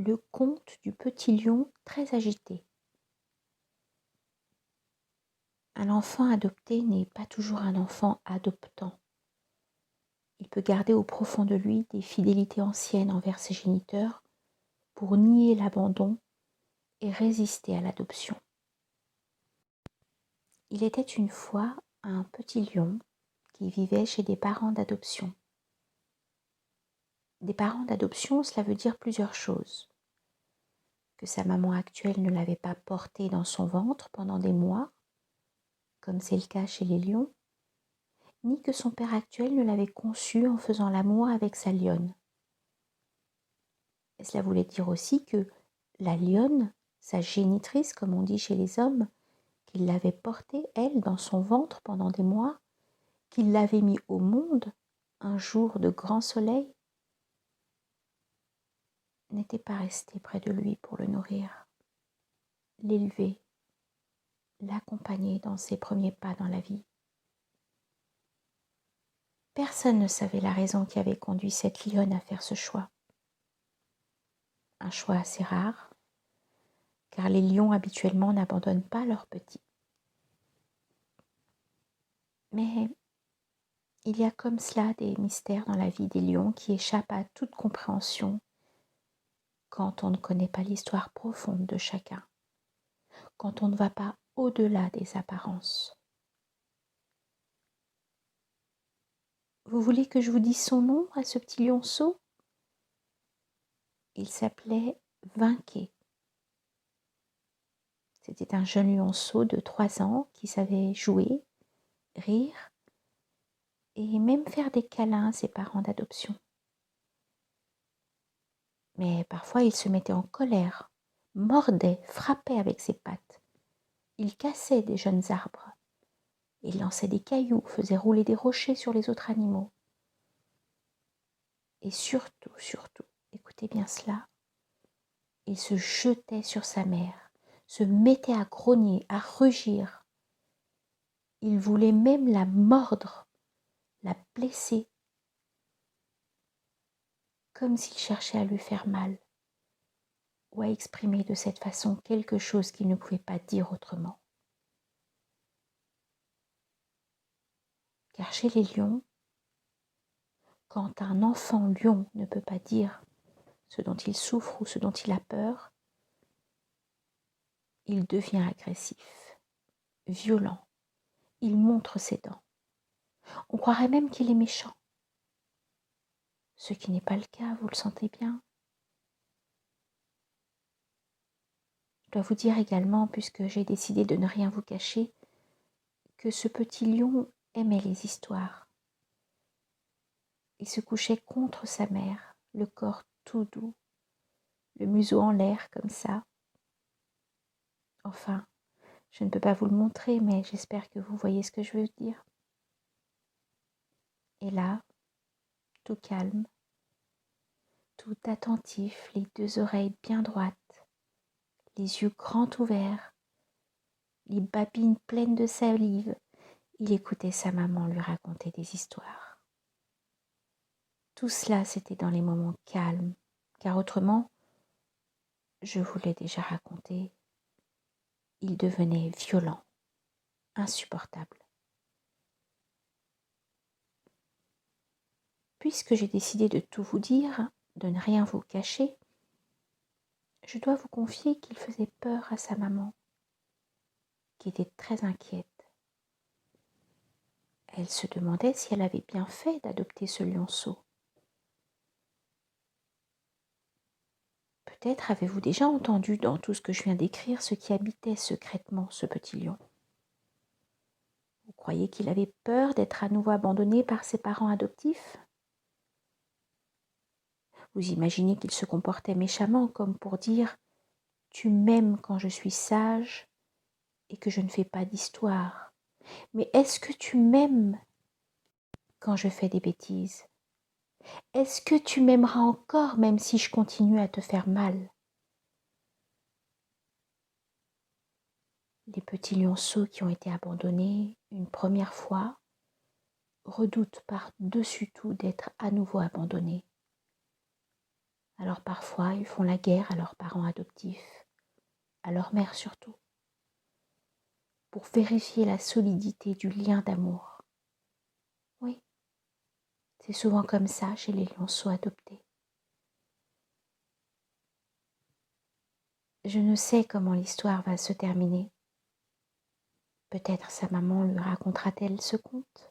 le conte du petit lion très agité. Un enfant adopté n'est pas toujours un enfant adoptant. Il peut garder au profond de lui des fidélités anciennes envers ses géniteurs pour nier l'abandon et résister à l'adoption. Il était une fois un petit lion qui vivait chez des parents d'adoption. Des parents d'adoption, cela veut dire plusieurs choses. Que sa maman actuelle ne l'avait pas porté dans son ventre pendant des mois, comme c'est le cas chez les lions, ni que son père actuel ne l'avait conçu en faisant l'amour avec sa lionne. Et cela voulait dire aussi que la lionne, sa génitrice comme on dit chez les hommes, qu'il l'avait portée, elle, dans son ventre pendant des mois, qu'il l'avait mis au monde un jour de grand soleil, n'était pas restée près de lui pour le nourrir, l'élever, l'accompagner dans ses premiers pas dans la vie. Personne ne savait la raison qui avait conduit cette lionne à faire ce choix. Un choix assez rare, car les lions habituellement n'abandonnent pas leurs petits. Mais il y a comme cela des mystères dans la vie des lions qui échappent à toute compréhension quand on ne connaît pas l'histoire profonde de chacun, quand on ne va pas au-delà des apparences. Vous voulez que je vous dise son nom à ce petit lionceau ? Il s'appelait Vinquet. C'était un jeune lionceau de 3 ans qui savait jouer, rire et même faire des câlins à ses parents d'adoption. Mais parfois il se mettait en colère, mordait, frappait avec ses pattes. Il cassait des jeunes arbres. Il lançait des cailloux, faisait rouler des rochers sur les autres animaux. Et surtout, écoutez bien cela, il se jetait sur sa mère, se mettait à grogner, à rugir. Il voulait même la mordre, la blesser, comme s'il cherchait à lui faire mal ou à exprimer de cette façon quelque chose qu'il ne pouvait pas dire autrement. Car chez les lions, quand un enfant lion ne peut pas dire ce dont il souffre ou ce dont il a peur, il devient agressif, violent, il montre ses dents. On croirait même qu'il est méchant. Ce qui n'est pas le cas, vous le sentez bien. Je dois vous dire également, puisque j'ai décidé de ne rien vous cacher, que ce petit lion aimait les histoires. Il se couchait contre sa mère, le corps tout doux, le museau en l'air comme ça. Enfin, je ne peux pas vous le montrer, mais j'espère que vous voyez ce que je veux dire. Et là, tout calme, tout attentif, les 2 oreilles bien droites, les yeux grands ouverts, les babines pleines de salive, il écoutait sa maman lui raconter des histoires. Tout cela, c'était dans les moments calmes, car autrement, je vous l'ai déjà raconté, il devenait violent, insupportable. Puisque j'ai décidé de tout vous dire, de ne rien vous cacher, je dois vous confier qu'il faisait peur à sa maman, qui était très inquiète. Elle se demandait si elle avait bien fait d'adopter ce lionceau. Peut-être avez-vous déjà entendu dans tout ce que je viens d'écrire ce qui habitait secrètement ce petit lion. Vous croyez qu'il avait peur d'être à nouveau abandonné par ses parents adoptifs ? Vous imaginez qu'il se comportait méchamment comme pour dire « Tu m'aimes quand je suis sage et que je ne fais pas d'histoire. Mais est-ce que tu m'aimes quand je fais des bêtises ? Est-ce que tu m'aimeras encore même si je continue à te faire mal ?» Les petits lionceaux qui ont été abandonnés une première fois redoutent par-dessus tout d'être à nouveau abandonnés. Alors parfois, ils font la guerre à leurs parents adoptifs, à leur mère surtout, pour vérifier la solidité du lien d'amour. Oui, c'est souvent comme ça chez les lionceaux adoptés. Je ne sais comment l'histoire va se terminer. Peut-être sa maman lui racontera-t-elle ce conte.